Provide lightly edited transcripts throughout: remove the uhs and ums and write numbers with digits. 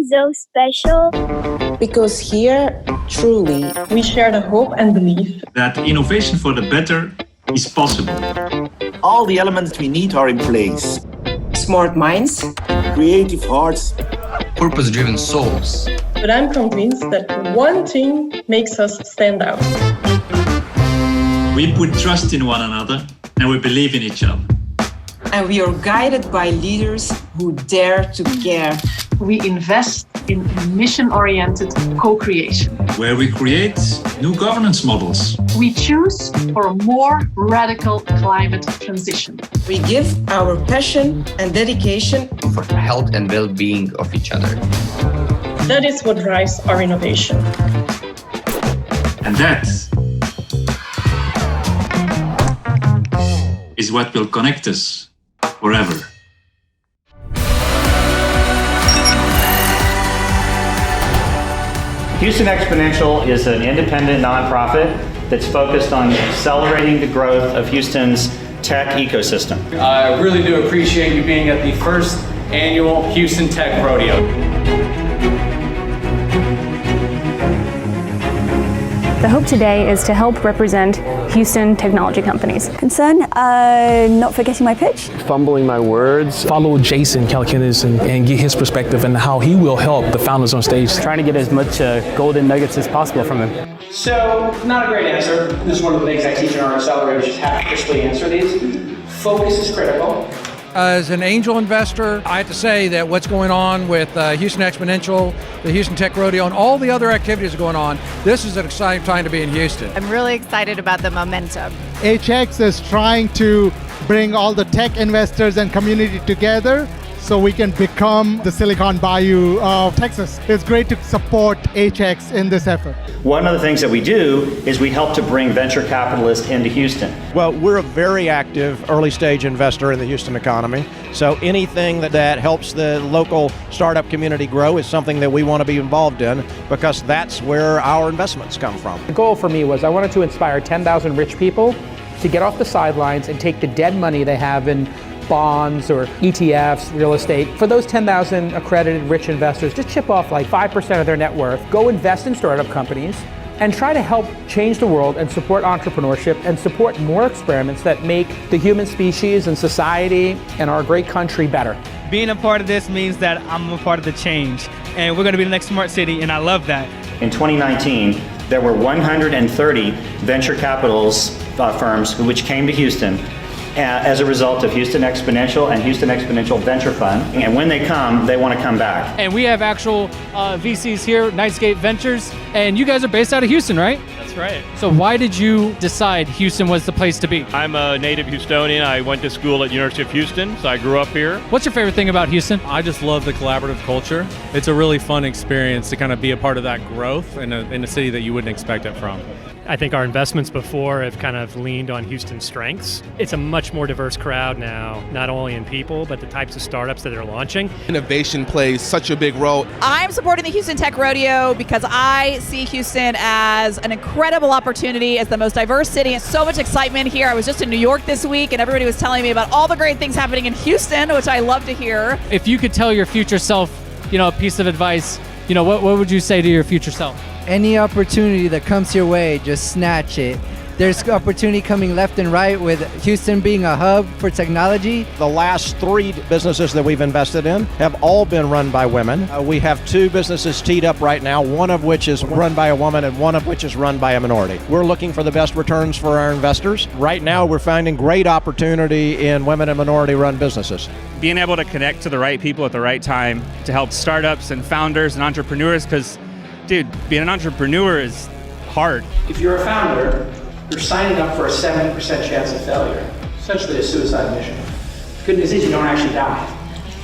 Houston so special? Because here, truly, we share the hope and belief that innovation for the better is possible. All the elements we need are in place. smart minds, Creative hearts, purpose-driven souls. But I'm convinced that one thing makes us stand out. We put trust in one another and we believe in each other. and we are guided by leaders who dare to care. We invest in mission-oriented co-creation. Where we create new governance models. We choose for a more radical climate transition. We give our passion and dedication For the health and well-being of each other. That is what drives our innovation. And that is what will connect us forever. Houston Exponential is an independent nonprofit that's focused on accelerating the growth of Houston's tech ecosystem. I really do appreciate you being at the first annual Houston Tech Rodeo. The hope today is to help represent Houston technology companies. Concern, not forgetting my pitch. Fumbling my words. Follow Jason Calacanis and get his perspective and how he will help the founders on stage. Trying to get as much golden nuggets as possible from him. So, not a great answer. This is one of the things I teach in our accelerators, just have to crisply answer these. Focus is critical. As an angel investor, I have to say that what's going on with Houston Exponential, the Houston Tech Rodeo, and all the other activities going on, this is an exciting time to be in Houston. I'm really excited about the momentum. HX is trying to bring all the tech investors and community together so we can become the Silicon Bayou of Texas. It's great to support HX in this effort. One of the things that we do is we help to bring venture capitalists into Houston. Well, we're a very active early stage investor in the Houston economy. So anything that helps the local startup community grow is something that we want to be involved in because that's where our investments come from. The goal for me was I wanted to inspire 10,000 rich people to get off the sidelines and take the dead money they have in bonds or ETFs, real estate. For those 10,000 accredited rich investors, just chip off like 5% of their net worth, go invest in startup companies, and try to help change the world and support entrepreneurship and support more experiments that make the human species and society and our great country better. Being a part of this means that I'm a part of the change, and we're going to be the next smart city, and I love that. In 2019, there were 130 venture capitals firms which came to Houston as a result of Houston Exponential and Houston Exponential Venture Fund. And when they come, they want to come back. And we have actual VCs here, Nightscape Ventures, and you guys are based out of Houston, right? That's right. So why did you decide Houston was the place to be? I'm a native Houstonian. I went to school at University of Houston, so I grew up here. What's your favorite thing about Houston? I just love the collaborative culture. It's a really fun experience to kind of be a part of that growth in a city that you wouldn't expect it from. I think our investments before have kind of leaned on Houston's strengths. It's a much more diverse crowd now, not only in people, but the types of startups that they're launching. Innovation plays such a big role. I'm supporting the Houston Tech Rodeo because I see Houston as an incredible opportunity, as the most diverse city, and so much excitement here. I was just in New York this week, and everybody was telling me about all the great things happening in Houston, which I love to hear. If you could tell your future self, a piece of advice, what would you say to your future self? Any opportunity that comes your way, just snatch it. There's opportunity coming left and right with Houston being a hub for technology. The last 3 businesses that we've invested in have all been run by women. We have 2 businesses teed up right now, one of which is run by a woman and one of which is run by a minority. We're looking for the best returns for our investors. Right now, we're finding great opportunity in women and minority-run businesses. Being able to connect to the right people at the right time to help startups and founders and entrepreneurs, because, dude, being an entrepreneur is hard. If you're a founder, you're signing up for a 70% chance of failure, essentially a suicide mission. The good news is you don't actually die.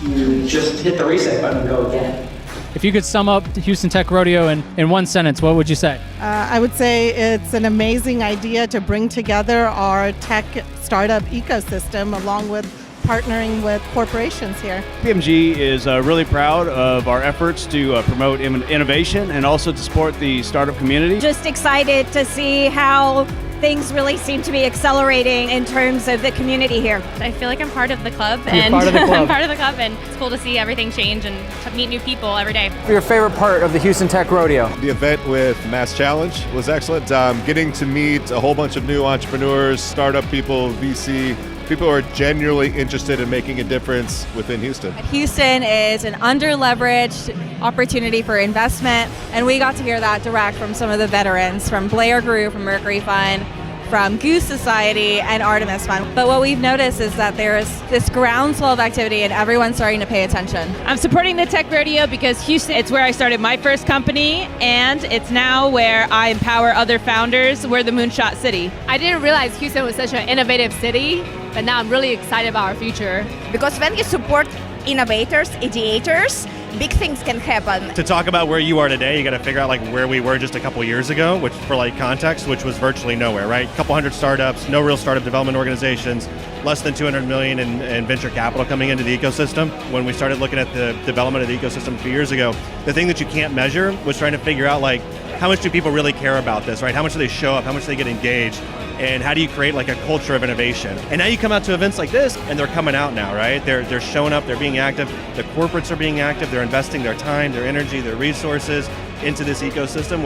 You just hit the reset button and go again. If you could sum up the Houston Tech Rodeo in one sentence, what would you say? I would say it's an amazing idea to bring together our tech startup ecosystem along with partnering with corporations here. PMG is really proud of our efforts to promote innovation and also to support the startup community. Just excited to see how things really seem to be accelerating in terms of the community here. I feel like I'm part of the club, You're and part of the club. I'm part of the club, and it's cool to see everything change and to meet new people every day. Your favorite part of the Houston Tech Rodeo? The event with Mass Challenge was excellent. Getting to meet a whole bunch of new entrepreneurs, startup people, VC, people who are genuinely interested in making a difference within Houston. Houston is an under-leveraged opportunity for investment, and we got to hear that direct from some of the veterans, from Blair Grew, from Mercury Fund, from Goose Society, and Artemis Fund. But what we've noticed is that there's this groundswell of activity and everyone's starting to pay attention. I'm supporting the Tech Rodeo because Houston, it's where I started my first company, and it's now where I empower other founders. We're the Moonshot City. I didn't realize Houston was such an innovative city, but now I'm really excited about our future. Because when you support innovators, ideators, big things can happen. To talk about where you are today, you got to figure out like where we were just a couple years ago, which for like context, which was virtually nowhere, right? A couple hundred startups, no real startup development organizations, less than 200 million in venture capital coming into the ecosystem. When we started looking at the development of the ecosystem a few years ago, the thing that you can't measure was trying to figure out like how much do people really care about this, right? How much do they show up? How much do they get engaged? And how do you create like a culture of innovation? And now you come out to events like this and they're coming out now, right? They're showing up, they're being active, the corporates are being active, they're investing their time, their energy, their resources into this ecosystem,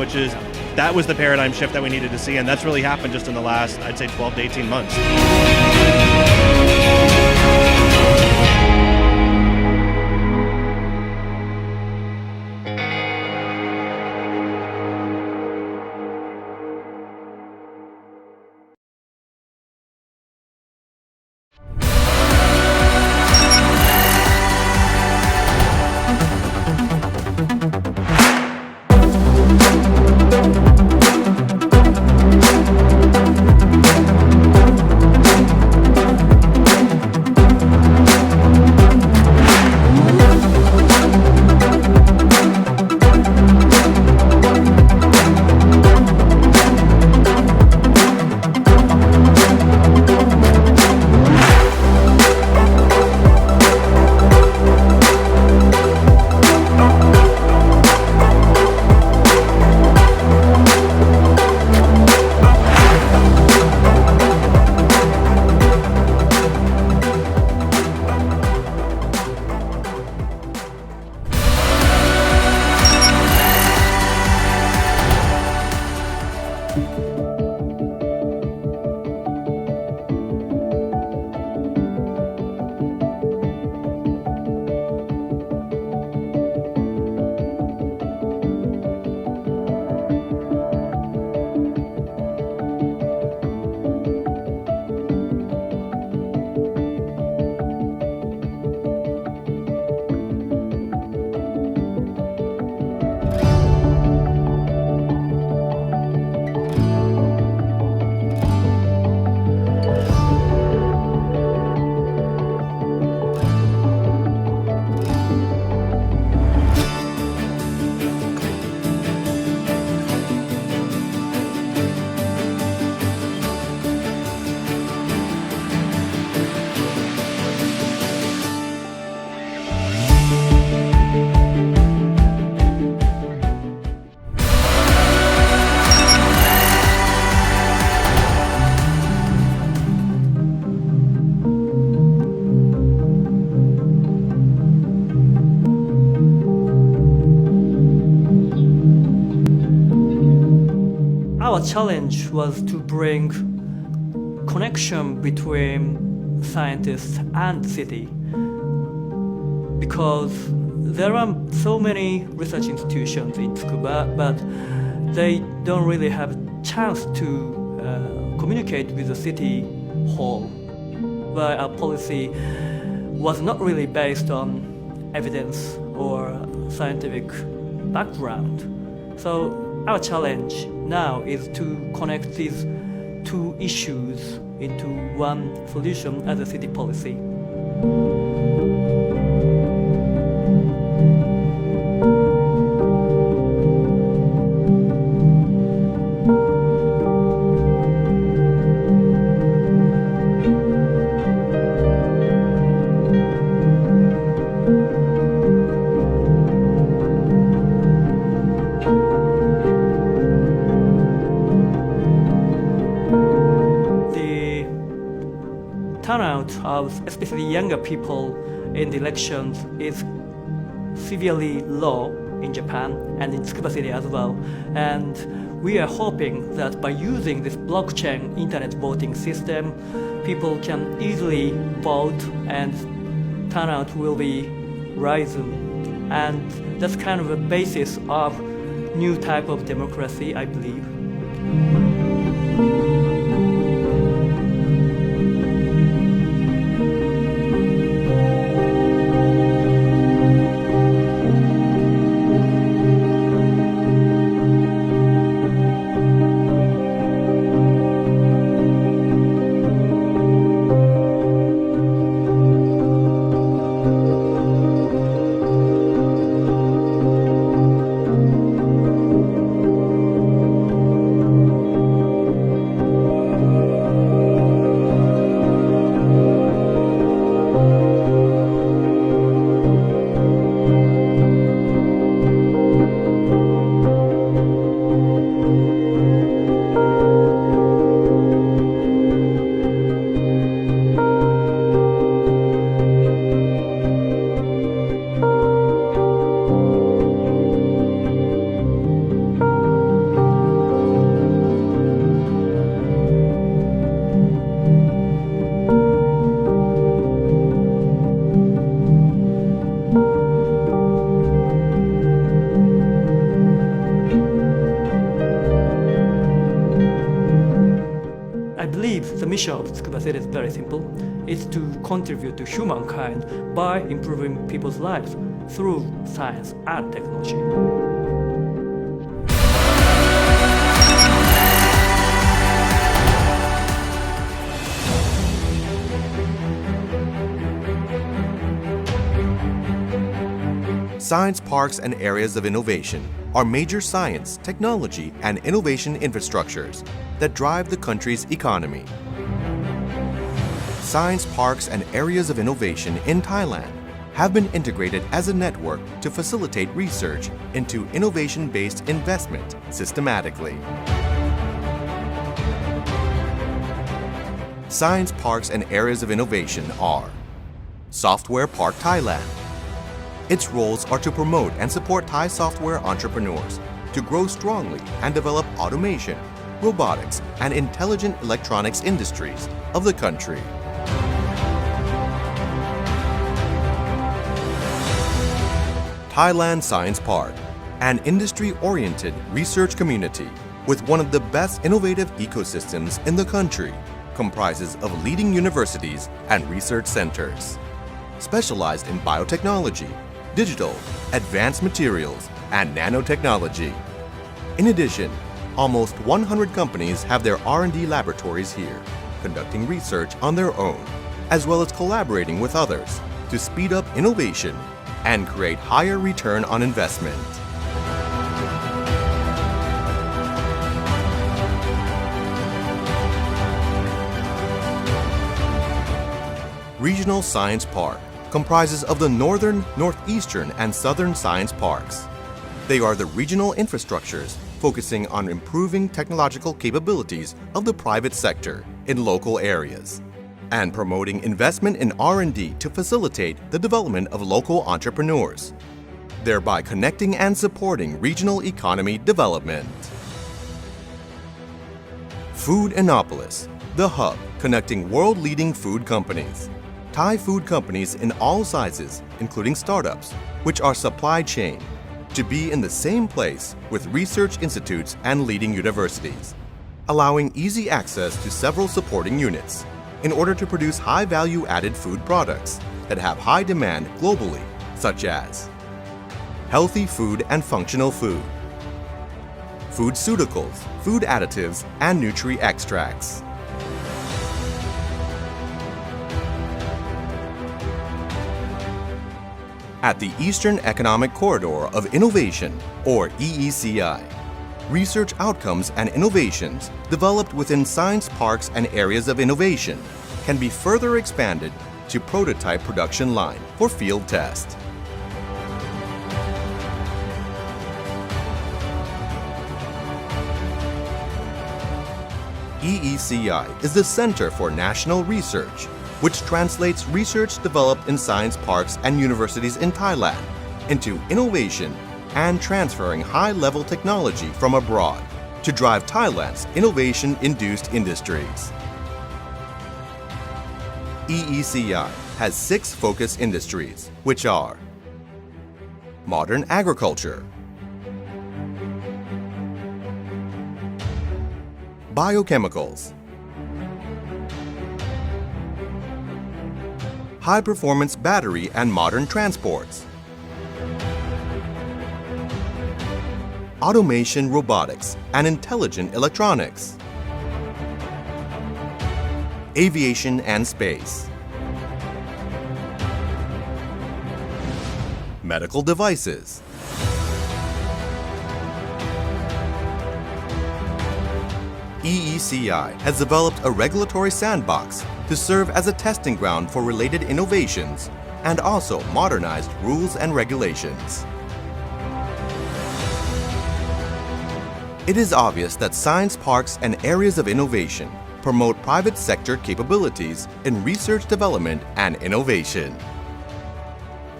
that was the paradigm shift that we needed to see, and that's really happened just in the last, I'd say 12 to 18 months. Our challenge was to bring connection between scientists and city, because there are so many research institutions in Tsukuba, but they don't really have a chance to communicate with the city hall, where our policy was not really based on evidence or scientific background. So our challenge now is to connect these two issues into one solution as a city policy. turnout of especially younger people in the elections is severely low in Japan and in Tsukuba City as well. And we are hoping that by using this blockchain internet voting system, people can easily vote and turnout will be rising. And that's kind of a basis of new type of democracy, I believe. The mission of Tsukuba City is very simple. It's to contribute to humankind by improving people's lives through science and technology. Science parks and areas of innovation are major science, technology, and innovation infrastructures that drive the country's economy. Science parks and areas of innovation in Thailand have been integrated as a network to facilitate research into innovation-based investment systematically. Science parks and areas of innovation are Software Park Thailand. Its roles are to promote and support Thai software entrepreneurs to grow strongly and develop automation, robotics, and intelligent electronics industries of the country. Thailand Science Park, an industry-oriented research community with one of the best innovative ecosystems in the country, comprises of leading universities and research centers. Specialized in biotechnology, digital, advanced materials, and nanotechnology. In addition, almost 100 companies have their R&D laboratories here, conducting research on their own, as well as collaborating with others to speed up innovation and create higher return on investment. Regional Science Park comprises of the Northern, Northeastern, and Southern Science Parks. They are the regional infrastructures focusing on improving technological capabilities of the private sector in local areas and promoting investment in R&D to facilitate the development of local entrepreneurs, thereby connecting and supporting regional economy development. Foodanopolis, the hub connecting world-leading food companies. Thai food companies in all sizes, including startups, which are supply chain, to be in the same place with research institutes and leading universities, allowing easy access to several supporting units in order to produce high-value added food products that have high demand globally, such as healthy food and functional food, foodceuticals, food additives, and nutri-extracts. At the Eastern Economic Corridor of Innovation, or EECI, research outcomes and innovations developed within science parks and areas of innovation can be further expanded to prototype production line for field test. EECI is the Center for National Research, which translates research developed in science parks and universities in Thailand into innovation and transferring high-level technology from abroad to drive Thailand's innovation-induced industries. EECI has 6 focus industries, which are modern agriculture, biochemicals, high-performance battery and modern transports, automation robotics and intelligent electronics, aviation and space, medical devices, EECI has developed a regulatory sandbox to serve as a testing ground for related innovations and also modernized rules and regulations. It is obvious that science parks and areas of innovation promote private sector capabilities in research development and innovation.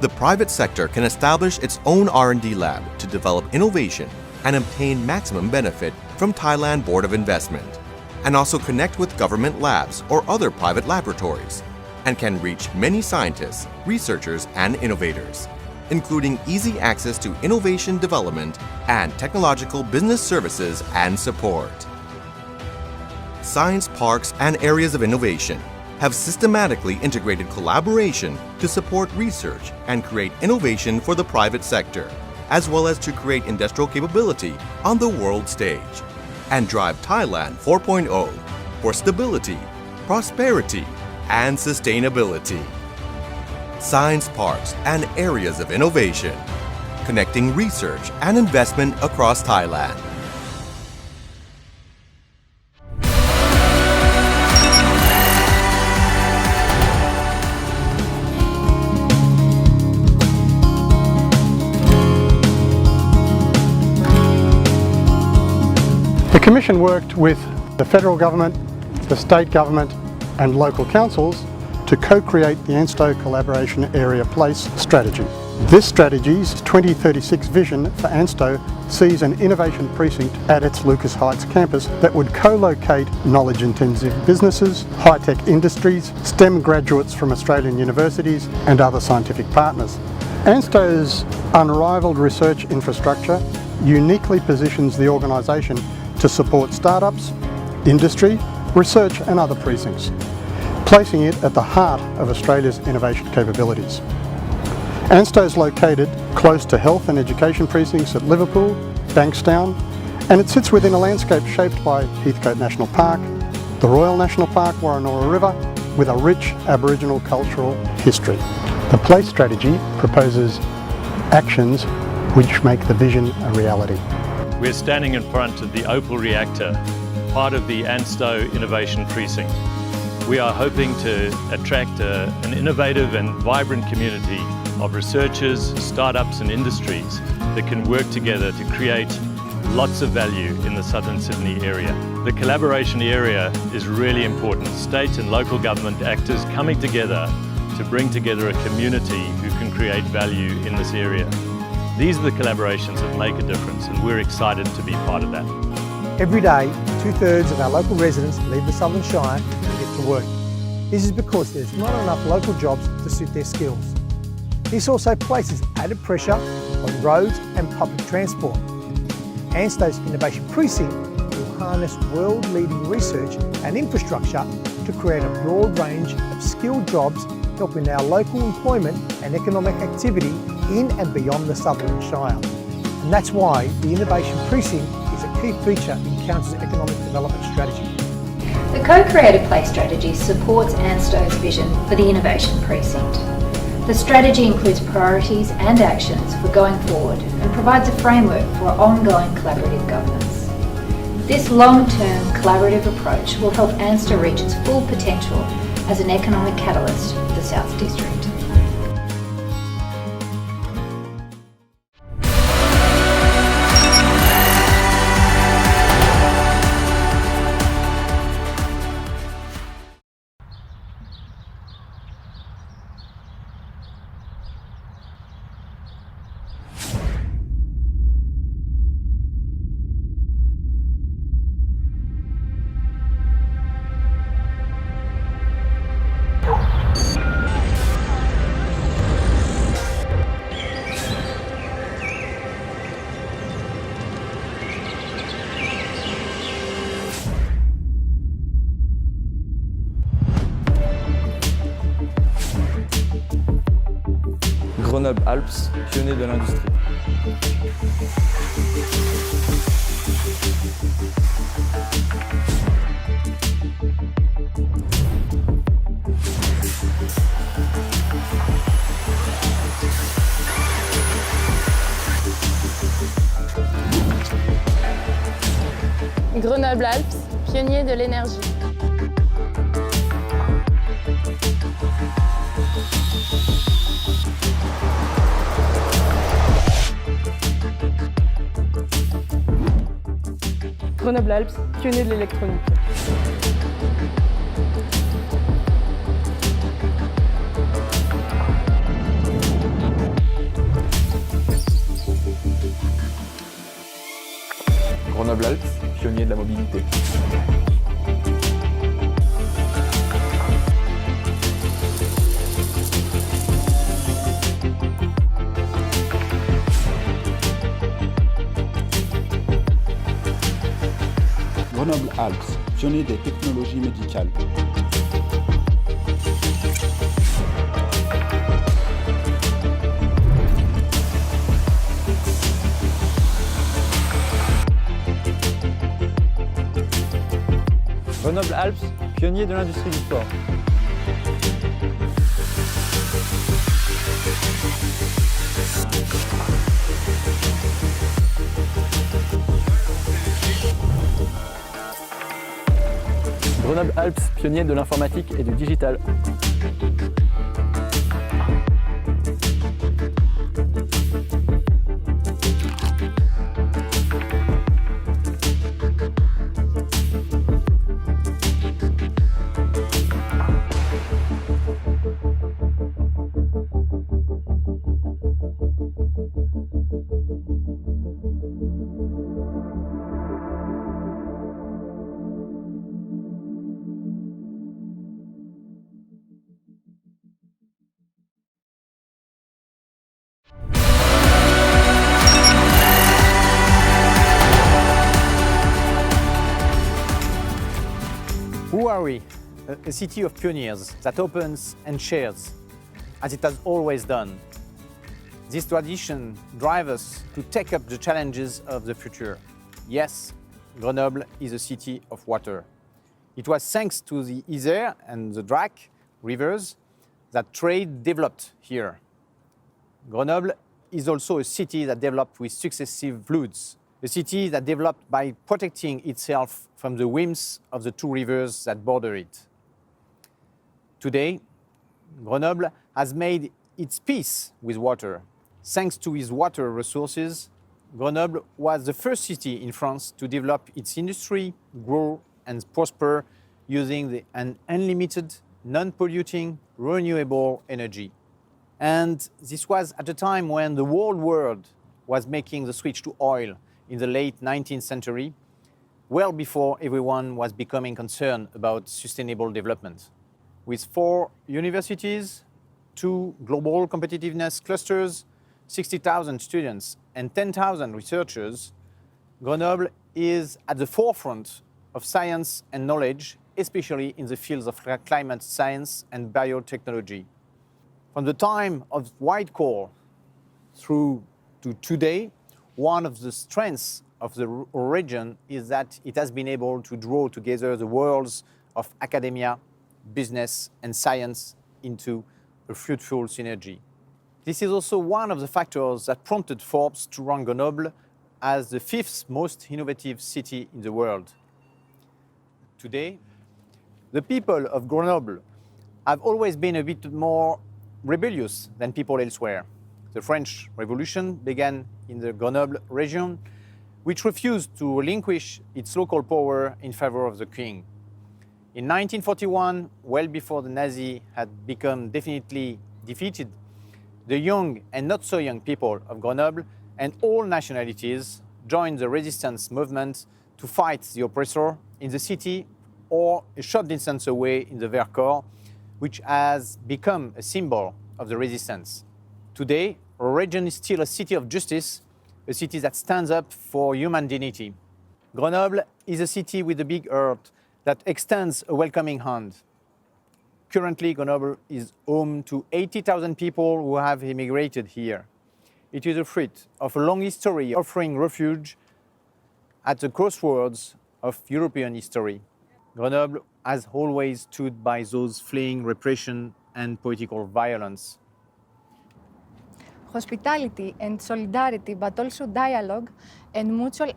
The private sector can establish its own R&D lab to develop innovation and obtain maximum benefit from Thailand Board of Investment, and also connect with government labs or other private laboratories, and can reach many scientists, researchers, and innovators, including easy access to innovation development and technological business services and support. Science parks and areas of innovation have systematically integrated collaboration to support research and create innovation for the private sector, as well as to create industrial capability on the world stage, and drive Thailand 4.0 for stability, prosperity, and sustainability. Science parks and areas of innovation, connecting research and investment across Thailand. The Commission worked with the federal government, the state government and local councils to co-create the ANSTO Collaboration Area Place strategy. This strategy's 2036 vision for ANSTO sees an innovation precinct at its Lucas Heights campus that would co-locate knowledge-intensive businesses, high-tech industries, STEM graduates from Australian universities and other scientific partners. ANSTO's unrivaled research infrastructure uniquely positions the organisation to support startups, industry, research and other precincts, placing it at the heart of Australia's innovation capabilities. ANSTO is located close to health and education precincts at Liverpool, Bankstown, and it sits within a landscape shaped by Heathcote National Park, the Royal National Park, Warranora River, with a rich Aboriginal cultural history. The place strategy proposes actions which make the vision a reality. We're standing in front of the Opal reactor, part of the ANSTO Innovation Precinct. We are hoping to attract an innovative and vibrant community of researchers, startups and industries that can work together to create lots of value in the southern Sydney area. The collaboration area is really important. State and local government actors coming together to bring together a community who can create value in this area. These are the collaborations that make a difference and we're excited to be part of that. Every day, 2/3 of our local residents leave the Southern Shire and get to work. This is because there's not enough local jobs to suit their skills. This also places added pressure on roads and public transport. ANSTO's Innovation Precinct will harness world-leading research and infrastructure to create a broad range of skilled jobs, helping our local employment and economic activity in and beyond the Southern Shire. And that's why the Innovation Precinct is a key feature in Council's economic development strategy. The Co-Creative Place strategy supports ANSTO's vision for the Innovation Precinct. The strategy includes priorities and actions for going forward and provides a framework for ongoing collaborative governance. This long-term collaborative approach will help ANSTO reach its full potential as an economic catalyst for the South District. Grenoble-Alpes, pionnier de l'industrie. Grenoble-Alpes, pionnier de l'énergie. Grenoble-Alpes, pionnier de l'électronique. Grenoble-Alpes, pionnier de la mobilité. Grenoble-Alpes, pionnier des technologies médicales. Grenoble-Alpes, pionnier de l'industrie du sport. Grenoble-Alpes, pionnier de l'informatique et du digital. Who are we? A city of pioneers that opens and shares, as it has always done. This tradition drives us to take up the challenges of the future. Yes, Grenoble is a city of water. It was thanks to the Isère and the Drac rivers that trade developed here. Grenoble is also a city that developed with successive floods, a city that developed by protecting itself from the whims of the two rivers that border it. Today, Grenoble has made its peace with water. Thanks to its water resources, Grenoble was the first city in France to develop its industry, grow and prosper using an unlimited, non-polluting, renewable energy. And this was at a time when the whole world was making the switch to oil in the late 19th century, well before everyone was becoming concerned about sustainable development. With 4 universities, 2 global competitiveness clusters, 60,000 students and 10,000 researchers, Grenoble is at the forefront of science and knowledge, especially in the fields of climate science and biotechnology. From the time of white coal through to today, one of the strengths of the region is that it has been able to draw together the worlds of academia, business, and science into a fruitful synergy. This is also one of the factors that prompted Forbes to rank Grenoble as the 5th most innovative city in the world. Today, the people of Grenoble have always been a bit more rebellious than people elsewhere. The French Revolution began in the Grenoble region, which refused to relinquish its local power in favor of the king. In 1941, well before the Nazis had become definitely defeated, the young and not so young people of Grenoble and all nationalities joined the resistance movement to fight the oppressor in the city or a short distance away in the Vercors, which has become a symbol of the resistance. Today, our region is still a city of justice, a city that stands up for human dignity. Grenoble is a city with a big heart that extends a welcoming hand. Currently, Grenoble is home to 80,000 people who have immigrated here. It is a fruit of a long history offering refuge at the crossroads of European history. Grenoble has always stood by those fleeing repression and political violence. Hospitality and solidarity, but also dialogue and mutual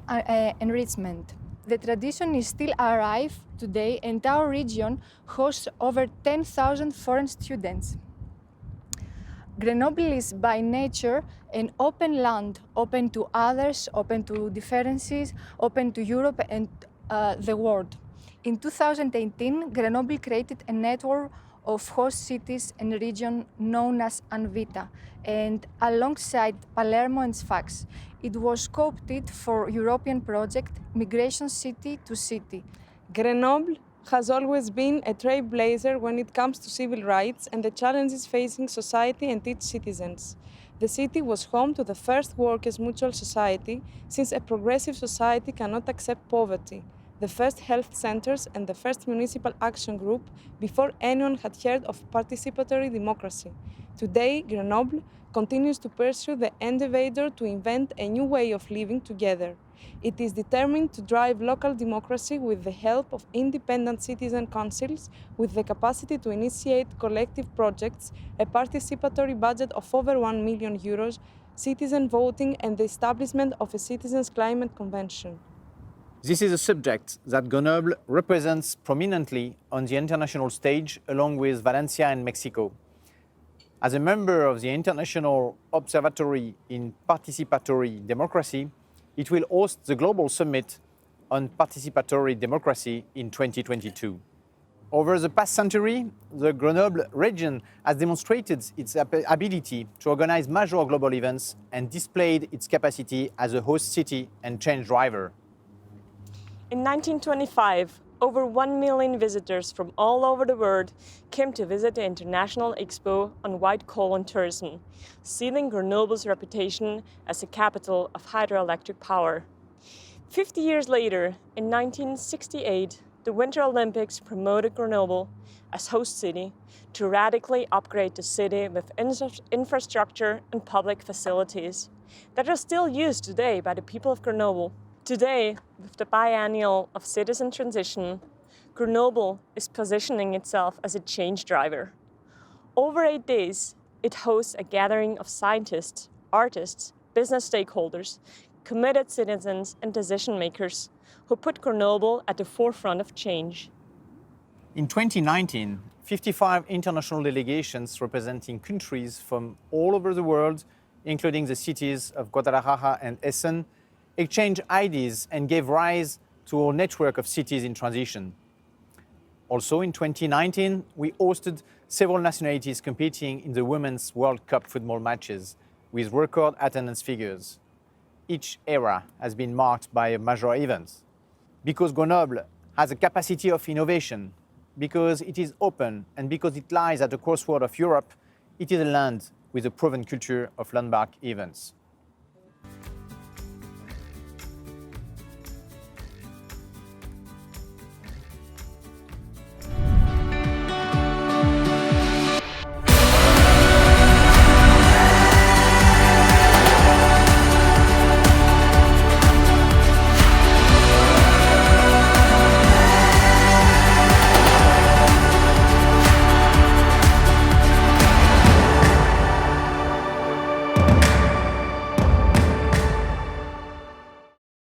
enrichment. The tradition is still alive today, and our region hosts over 10,000 foreign students. Grenoble is by nature an open land, open to others, open to differences, open to Europe and the world. In 2018, Grenoble created a network of host cities and region known as Anvita, and alongside Palermo and Sfax, it was co-opted for European project Migration City to City. Grenoble has always been a trailblazer when it comes to civil rights and the challenges facing society and its citizens. The city was home to the first workers' mutual society, since a progressive society cannot accept poverty, the first health centers and the first municipal action group before anyone had heard of participatory democracy. Today, Grenoble continues to pursue the endeavor to invent a new way of living together. It is determined to drive local democracy with the help of independent citizen councils, with the capacity to initiate collective projects, a participatory budget of over 1 million euros, citizen voting, and the establishment of a citizens' climate convention. This is a subject that Grenoble represents prominently on the international stage, along with Valencia and Mexico. As a member of the International Observatory in Participatory Democracy, it will host the Global Summit on Participatory Democracy in 2022. Over the past century, the Grenoble region has demonstrated its ability to organize major global events and displayed its capacity as a host city and change driver. In 1925, over 1 million visitors from all over the world came to visit the International Expo on White Coal and Tourism, sealing Grenoble's reputation as a capital of hydroelectric power. 50 years later, in 1968, the Winter Olympics promoted Grenoble as host city to radically upgrade the city with infrastructure and public facilities that are still used today by the people of Grenoble. Today, with the biennial of citizen transition, Grenoble is positioning itself as a change driver. Over 8 days, it hosts a gathering of scientists, artists, business stakeholders, committed citizens, and decision makers who put Grenoble at the forefront of change. In 2019, 55 international delegations representing countries from all over the world, including the cities of Guadalajara and Essen, exchanged ideas and gave rise to a network of cities in transition. Also in 2019, we hosted several nationalities competing in the Women's World Cup football matches with record attendance figures. Each era has been marked by major events. Because Grenoble has a capacity of innovation, because it is open, and because it lies at the crossroad of Europe, it is a land with a proven culture of landmark events.